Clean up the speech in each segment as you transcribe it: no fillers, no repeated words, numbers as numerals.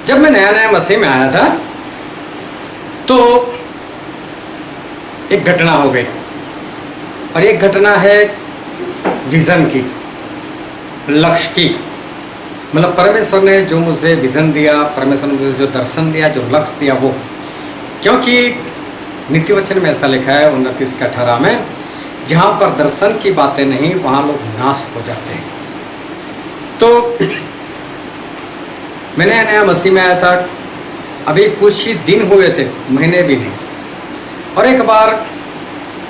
जब मैं नया नया मसीह में आया था तो एक घटना हो गई, और एक घटना है विज़न की, लक्ष्य की। मतलब परमेश्वर ने जो मुझे विज़न दिया, परमेश्वर ने मुझे जो दर्शन दिया, जो लक्ष्य दिया वो, क्योंकि नीति वचन में ऐसा लिखा है 29:18 में, जहाँ पर दर्शन की बातें नहीं वहाँ लोग नाश हो जाते हैं। तो मैं नया नया मसीह में आया था, अभी कुछ ही दिन हुए थे, महीने भी नहीं। और एक बार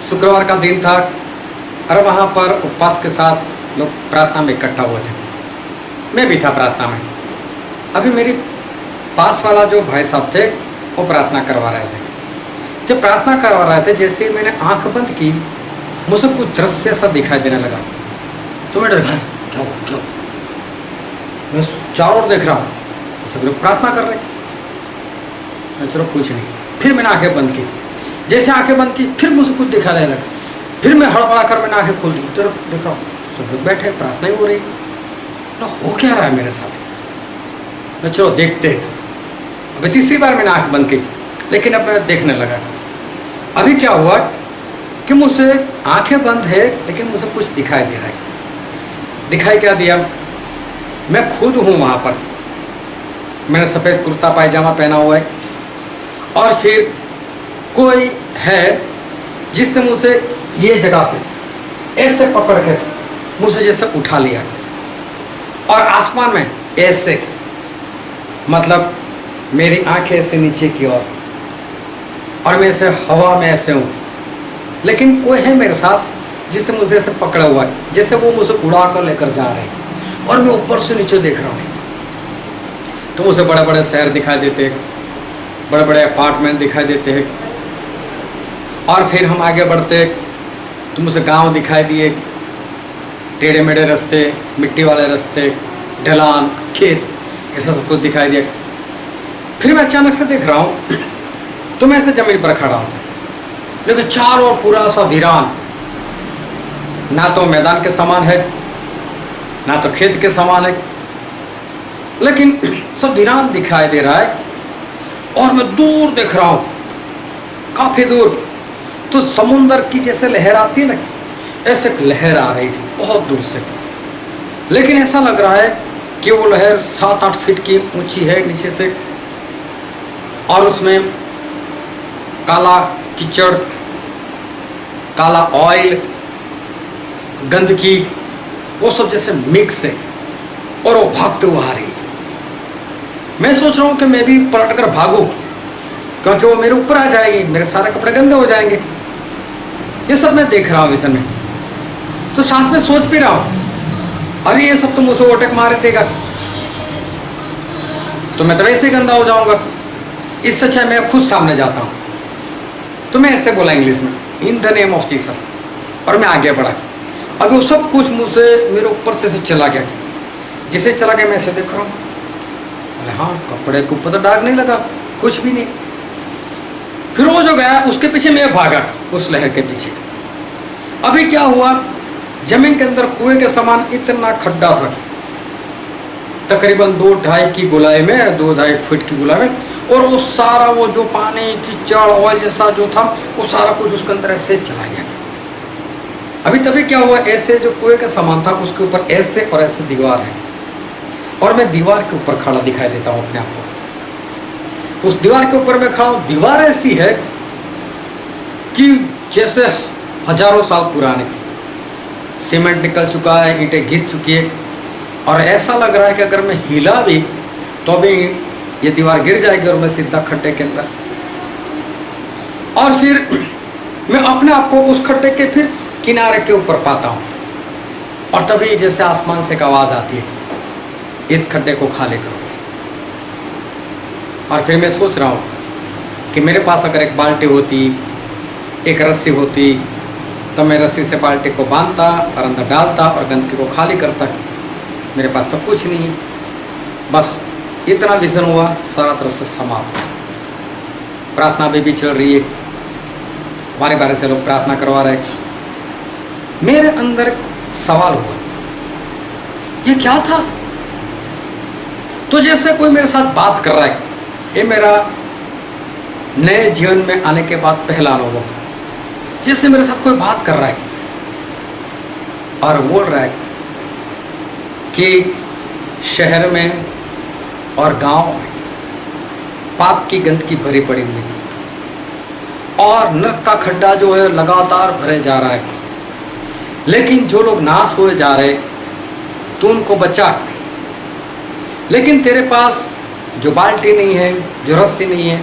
शुक्रवार का दिन था और वहाँ पर उपवास के साथ लोग प्रार्थना में इकट्ठा हुए थे, मैं भी था प्रार्थना में। अभी मेरे पास वाला जो भाई साहब थे वो प्रार्थना करवा रहे थे। जब प्रार्थना करवा रहे थे, जैसे मैंने आंख बंद की, मुझे कुछ दृश्य ऐसा दिखाई देने लगा। तो मैं डर गया, क्या हुआ? मैं चारों ओर देख रहा हूँ तो सब लोग प्रार्थना कर रहे। मैं चलो कुछ नहीं, फिर मैंने आंखें बंद की। जैसे आंखें बंद की फिर मुझे कुछ दिखाने लगा, फिर मैं हड़बड़ा कर मैंने आंखें खोल दी, इधर देख रहा हूँ सब लोग बैठे, प्रार्थना ही हो रही ना, हो क्या रहा है मेरे साथ। मैं चलो देखते। अभी तीसरी बार मैंने आंख बंद की, लेकिन अब मैं देखने लगा। अभी क्या हुआ कि मुझसे आंखें बंद है लेकिन मुझे कुछ दिखाई दे रहा है। दिखाई क्या दिया? मैं खुद हूँ वहाँ पर, मैंने सफ़ेद कुर्ता पायजामा पहना हुआ है, और फिर कोई है जिसने मुझे ये जगह से ऐसे पकड़ के मुझे जैसे उठा लिया, और आसमान में ऐसे, मतलब मेरी आंखें ऐसे नीचे की ओर, और मैं ऐसे हवा में ऐसे हूँ, लेकिन कोई है मेरे साथ जिससे मुझे ऐसे पकड़ा हुआ है, जैसे वो मुझे उड़ा कर लेकर जा रहे हैं, और मैं ऊपर से नीचे देख रहा हूँ। तो मुझे बड़े बड़े शहर दिखाई देते हैं, बड़े बड़े अपार्टमेंट दिखाई देते हैं, और फिर हम आगे बढ़ते तो मुझे गांव दिखाई दिए, टेढ़े मेढ़े रास्ते, मिट्टी वाले रास्ते, ढलान, खेत, ऐसा सब कुछ दिखाई दिया। फिर मैं अचानक से देख रहा हूँ तो मैं ऐसे ज़मीन पर खड़ा हूँ, लेकिन चारों ओर पूरा सा वीरान, ना तो मैदान के समान है ना तो खेत के समान है, लेकिन सब वीरान दिखाई दे रहा है। और मैं दूर देख रहा हूँ, काफ़ी दूर, तो समुंदर की जैसे लहर आती है ना, ऐसे लहर आ रही थी बहुत दूर से, लेकिन ऐसा लग रहा है कि वो लहर 7-8 फीट की ऊंची है नीचे से, और उसमें काला कीचड़, काला ऑयल, गंदगी, वो सब जैसे मिक्स है, और वो भागते हुए आ रही है। मैं सोच रहा हूँ कि मैं भी पलट कर भागूँ, क्योंकि वो मेरे ऊपर आ जाएगी, मेरे सारे कपड़े गंदे हो जाएंगे। ये सब मैं देख रहा हूँ विज़न में, तो साथ में सोच भी रहा हूँ, अरे ये सब तो मुझे ओटक मार देगा तो मैं तो वैसे ही गंदा हो जाऊंगा, इससे अच्छा मैं खुद सामने जाता हूँ। तो मैं ऐसे बोला इंग्लिश में, in the name of Jesus, और मैं आगे बढ़ा। अब वो सब कुछ मुझसे मेरे ऊपर से चला गया, जिसे चला गया मैं ऐसे देख रहा हूँ, अरे हाँ कपड़े के ऊपर तो दाग नहीं लगा, कुछ भी नहीं। फिर वो जो गया उसके पीछे मैं भागा, उस लहर के पीछे। अभी क्या हुआ, जमीन के अंदर कुएं के समान इतना खड्डा था, तकरीबन 2-2.5 की गोलाई में, 2-2.5 फीट की गोलाई में, और वो सारा वो जो पानी कीचड़ ऑयल जैसा जो था वो सारा कुछ उसके अंदर ऐसे चला गया। अभी तभी क्या हुआ, ऐसे जो कुएं का समान था उसके ऊपर ऐसे और ऐसे दीवार है, और मैं दीवार के ऊपर खड़ा दिखाई देता हूँ अपने आप को। उस दीवार के ऊपर मैं खड़ा हूँ, दीवार ऐसी है कि जैसे हजारों साल पुरानी, सीमेंट निकल चुका है, ईंटें घिस चुकी है, और ऐसा लग रहा है कि अगर मैं हिला भी तो अभी ये दीवार गिर जाएगी और मैं सीधा खड्डे के अंदर। और फिर मैं अपने आप को उस खड्डे के फिर किनारे के ऊपर पाता हूँ, और तभी जैसे आसमान से एक आवाज़ आती है, इस खड्डे को खाली करो। और फिर मैं सोच रहा हूँ कि मेरे पास अगर एक बाल्टी होती, एक रस्सी होती, तो मैं रस्सी से बाल्टी को बांधता और अंदर डालता और गंदगी को खाली करता। मेरे पास तो कुछ नहीं, बस इतना विज़न हुआ, सारा तरह से समाप्त। प्रार्थना भी चल रही है, बारी बारी से लोग प्रार्थना करवा रहे। मेरे अंदर सवाल हुआ, ये क्या था? तो जैसे कोई मेरे साथ बात कर रहा है, ये मेरा नए जीवन में आने के बाद पहला अनुभव, जैसे मेरे साथ कोई बात कर रहा है और बोल रहा है कि शहर में और गांव में पाप की गंदगी भरी पड़ी हुई है और नरक का खड्डा जो है लगातार भरे जा रहा है, लेकिन जो लोग नाश हुए जा रहे तू उनको बचा। लेकिन तेरे पास जो बाल्टी नहीं है, जो रस्सी नहीं है,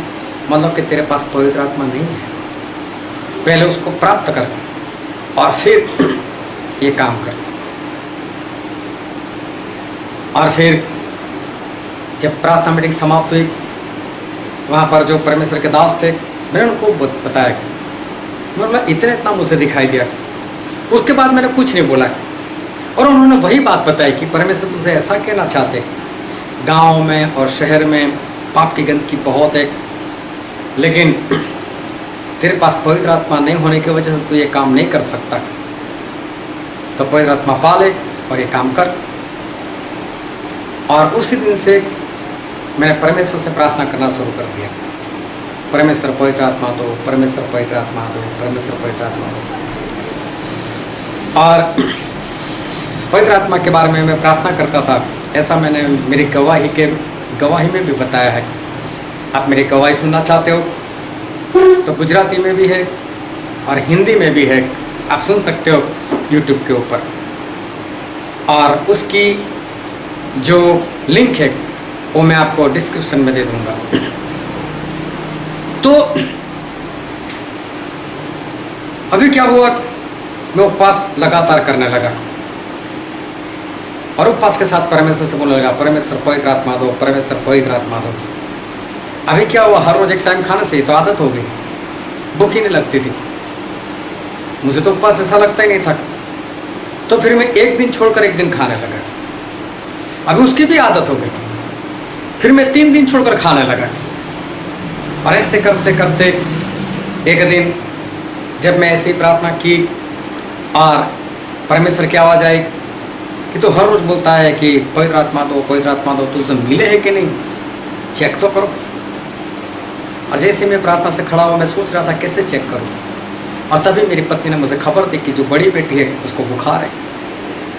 मतलब कि तेरे पास पवित्र आत्मा नहीं है। पहले उसको प्राप्त कर और फिर ये काम कर। और फिर जब प्रार्थना मीटिंग समाप्त हुई, वहाँ पर जो परमेश्वर के दास थे, मैंने उनको बताया कि मतलब इतना मुझे दिखाई दिया। उसके बाद मैंने कुछ नहीं बोला और उन्होंने वही बात बताई कि परमेश्वर तुझे ऐसा कहना चाहते, गांव में और शहर में पाप की गंदगी बहुत है, लेकिन तेरे पास पवित्र आत्मा नहीं होने की वजह से तू ये काम नहीं कर सकता। तो पवित्र आत्मा पाले और ये काम कर। और उसी दिन से मैंने परमेश्वर से प्रार्थना करना शुरू कर दिया, परमेश्वर पवित्र आत्मा दो, परमेश्वर पवित्र आत्मा दो, परमेश्वर पवित्र आत्मा दो। और पवित्र आत्मा के बारे में मैं प्रार्थना करता था। ऐसा मैंने मेरी गवाही में भी बताया है। आप मेरी गवाही सुनना चाहते हो तो गुजराती में भी है और हिंदी में भी है, आप सुन सकते हो यूट्यूब के ऊपर। और उसकी जो लिंक है वो मैं आपको डिस्क्रिप्शन में दे दूंगा। तो अभी क्या हुआ, मैं उपवास लगातार करने लगा और उपवास के साथ परमेश्वर से बोलने लगा, परमेश्वर पवित्र आत्मा दो, परमेश्वर पवित्र आत्मा दो। अभी क्या हुआ, हर रोज एक टाइम खाने से ही तो आदत हो गई, भूख ही नहीं लगती थी। मुझे तो उपवास ऐसा लगता ही नहीं था। तो फिर मैं एक दिन छोड़कर एक दिन खाने लगा। अभी उसकी भी आदत हो गई। फिर मैं 3 दिन छोड़कर खाने लगा। और ऐसे करते करते एक दिन जब मैं ऐसे ही प्रार्थना की और परमेश्वर की आवाज़ आई कि तो हर रोज़ बोलता है कि पवित्र आत्मा दो, पवित्र आत्मा दो, तुझे मिले है कि नहीं, चेक तो करो। और जैसे मैं प्रार्थना से खड़ा हुआ, मैं सोच रहा था कैसे चेक करूं। और तभी मेरी पत्नी ने मुझे खबर दी कि जो बड़ी बेटी है उसको बुखार है।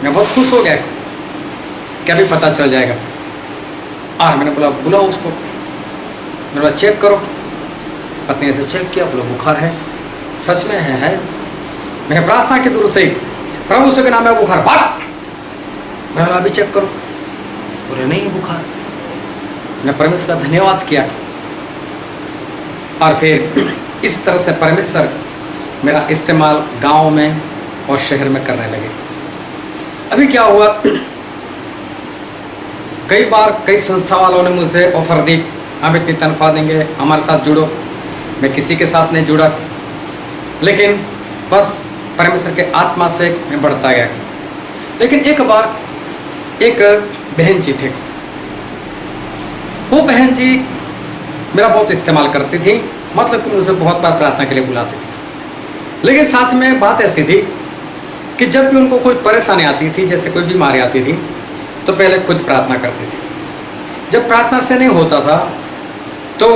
मैं बहुत खुश हो गया कि अभी पता चल जाएगा। और मैंने बोला बुलाओ उसको, मैंने बोला चेक करो। पत्नी ने चेक किया, बोला बुखार है, सच में है। मैंने प्रार्थना के दूर से प्रभु से नाम है बुखार भाग। मैंने बोला अभी चेक करो, बोले नहीं बुखार। मैंने परमेश्वर का धन्यवाद किया। और फिर इस तरह से परमेश्वर मेरा इस्तेमाल गांव में और शहर में करने लगे। अभी क्या हुआ, कई बार कई संस्था वालों ने मुझे ऑफर दी, हम इतनी तनख्वाह देंगे, हमारे साथ जुड़ो। मैं किसी के साथ नहीं जुड़ा, लेकिन बस परमेश्वर के आत्मा से मैं बढ़ता गया। लेकिन एक बार एक बहन जी थे, वो बहन जी मेरा बहुत इस्तेमाल करती थी, मतलब कि मुझे बहुत बार प्रार्थना के लिए बुलाती थी। लेकिन साथ में बात ऐसी थी कि जब भी उनको कोई परेशानी आती थी, जैसे कोई बीमारी आती थी, तो पहले खुद प्रार्थना करती थी। जब प्रार्थना से नहीं होता था तो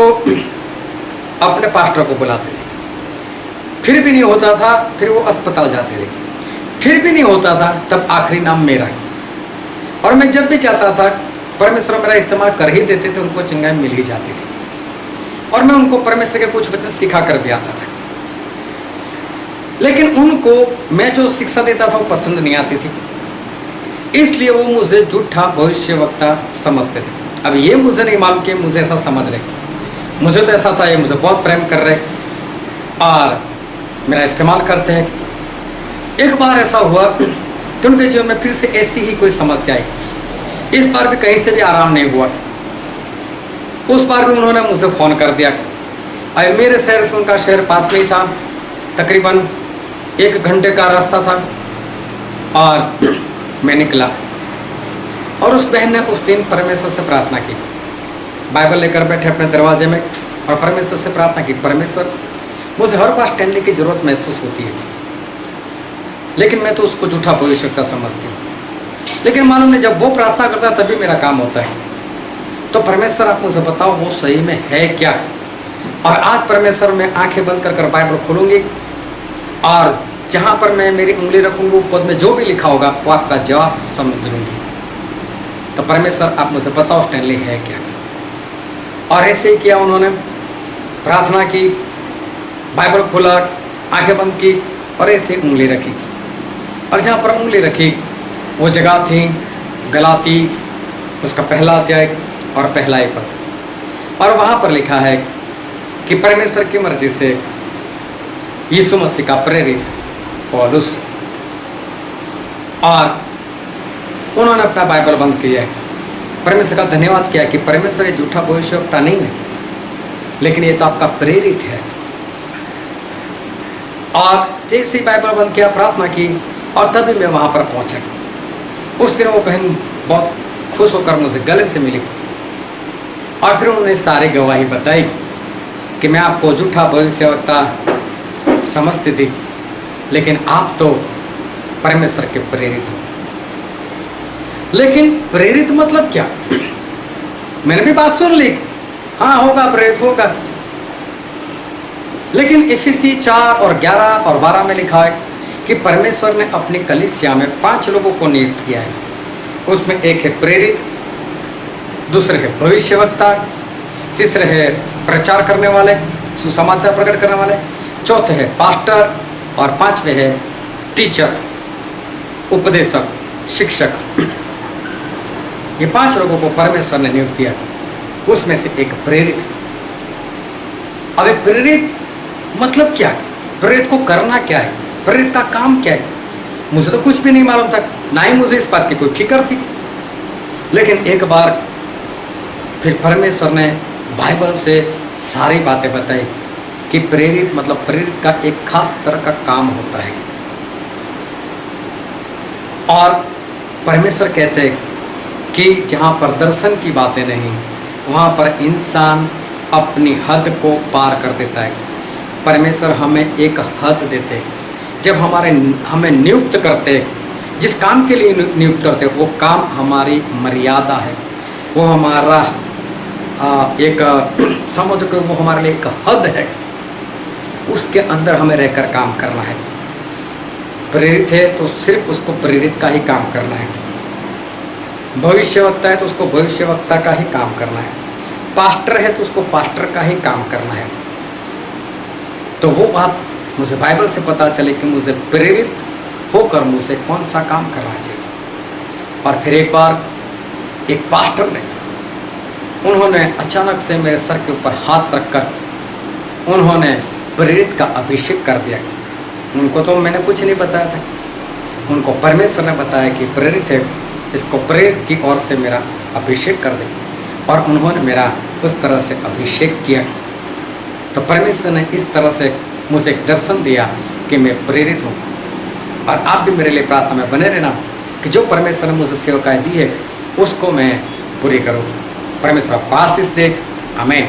अपने पास्टर को बुलाते थे। फिर भी नहीं होता था, फिर वो अस्पताल जाते थे। फिर भी नहीं होता था, तब आखिरी नाम मेरा। और मैं जब भी चाहता था, परमेश्वर मेरा इस्तेमाल कर ही देते थे, उनको चंगाई मिल ही जाती थी। और मैं उनको परमेश्वर के कुछ वचन सिखा कर भी आता था। लेकिन उनको मैं जो शिक्षा देता था वो पसंद नहीं आती थी, इसलिए वो मुझे झूठा भविष्यवक्ता समझते थे। अब ये मुझे नहीं मालूम कि मुझे ऐसा समझ रहे, मुझे तो ऐसा था ये मुझे बहुत प्रेम कर रहे और मेरा इस्तेमाल करते हैं। एक बार ऐसा हुआ कि उनके जीवन में फिर से ऐसी ही कोई समस्या आई। इस बार भी कहीं से भी आराम नहीं हुआ। उस बार भी उन्होंने मुझे फ़ोन कर दिया और मेरे शहर से उनका शहर पास नहीं था, तकरीबन 1 घंटे का रास्ता था। और मैं निकला और उस बहन ने उस दिन परमेश्वर से प्रार्थना की, बाइबल लेकर बैठे अपने दरवाजे में और परमेश्वर से प्रार्थना की, परमेश्वर मुझे हर बार स्टैंडली की ज़रूरत महसूस होती है, लेकिन मैं तो उसको झूठा भविष्यवक्ता समझती हूँ। लेकिन मालूम नहीं, जब वो प्रार्थना करता है तभी मेरा काम होता है। तो परमेश्वर आप मुझे बताओ वो सही में है क्या। और आज परमेश्वर मैं आंखें बंद कर कर बाइबल खोलूंगी और जहाँ पर मैं मेरी उंगली रखूंगी पद में जो भी लिखा होगा वो आपका जवाब समझ लूंगी। तो परमेश्वर आप मुझे बताओ स्टैनली है क्या। और ऐसे ही किया उन्होंने, प्रार्थना की, बाइबल खोला, आंखें बंद की और ऐसे उंगली रखी। और जहाँ पर उंगली रखी वो जगह थी गलाती उसका पहला अध्याय और पहला ही पद। और वहाँ पर लिखा है कि परमेश्वर की मर्जी से यीशु मसीह का प्रेरित पौलुस, और उन्होंने अपना बाइबल बंद किया है। परमेश्वर का धन्यवाद किया कि परमेश्वर ये झूठा भविष्यवक्ता नहीं है, लेकिन ये तो आपका प्रेरित है। और जैसे ही बाइबल बंद किया, प्रार्थना की और तभी मैं वहाँ पर पहुँचा। उस दिन वो बहन बहुत खुश होकर मुझे गले से मिली और फिर उन्होंने सारी गवाही बताई कि मैं आपको झूठा भविष्यवक्ता समझती थी, लेकिन आप तो परमेश्वर के प्रेरित हो। लेकिन प्रेरित मतलब क्या? मैंने भी बात सुन ली, हाँ होगा, प्रेरित होगा। लेकिन इफिसी 4 और 11 और 12 में लिखा है कि परमेश्वर ने अपनी कलीसिया में 5 लोगों को नियुक्त किया है। उसमें एक है प्रेरित, दूसरे है भविष्यवक्ता, तीसरे है प्रचार करने वाले, सुसमाचार प्रकट करने वाले, चौथे है पास्टर और पांचवे है टीचर, उपदेशक, शिक्षक। ये 5 लोगों को परमेश्वर ने नियुक्त किया, उसमें से एक प्रेरित। अब प्रेरित मतलब क्या है? प्रेरित को करना क्या है? प्रेरित का काम क्या है? मुझे तो कुछ भी नहीं मालूम था, ना ही मुझे इस बात की कोई फिक्र थी। लेकिन एक बार फिर परमेश्वर ने बाइबल से सारी बातें बताई कि प्रेरित मतलब प्रेरित का एक खास तरह का काम होता है। और परमेश्वर कहते हैं कि जहाँ पर दर्शन की बातें नहीं, वहाँ पर इंसान अपनी हद को पार कर देता है। परमेश्वर हमें एक हद देते हैं। जब हमें नियुक्त करते हैं, जिस काम के लिए नियुक्त करते हैं, वो काम हमारी मर्यादा है, वो हमारा एक समझ के वो हमारे लिए एक हद है, उसके अंदर हमें रहकर काम करना है। प्रेरित है तो सिर्फ उसको प्रेरित का ही काम करना है, भविष्यवक्ता है तो उसको भविष्यवक्ता का ही काम करना है, पास्टर है तो उसको पास्टर का ही काम करना है। तो वो बात मुझे बाइबल से पता चले कि मुझे प्रेरित होकर मुझे कौन सा काम करना चाहिए। और फिर एक बार एक पास्टर ने, उन्होंने अचानक से मेरे सर के ऊपर हाथ रखकर उन्होंने प्रेरित का अभिषेक कर दिया। उनको तो मैंने कुछ नहीं बताया था, उनको परमेश्वर ने बताया कि प्रेरित है, इसको प्रेरित की ओर से मेरा अभिषेक कर दे। और उन्होंने मेरा उस तरह से अभिषेक किया। तो परमेश्वर ने इस तरह से मुझे एक दर्शन दिया कि मैं प्रेरित हूँ। और आप भी मेरे लिए प्रार्थना में बने रहना कि जो परमेश्वर ने मुझे सेवकाएं दी है उसको मैं पूरी करूँ। परमेश्वर आपको आशीष दे। आमीन।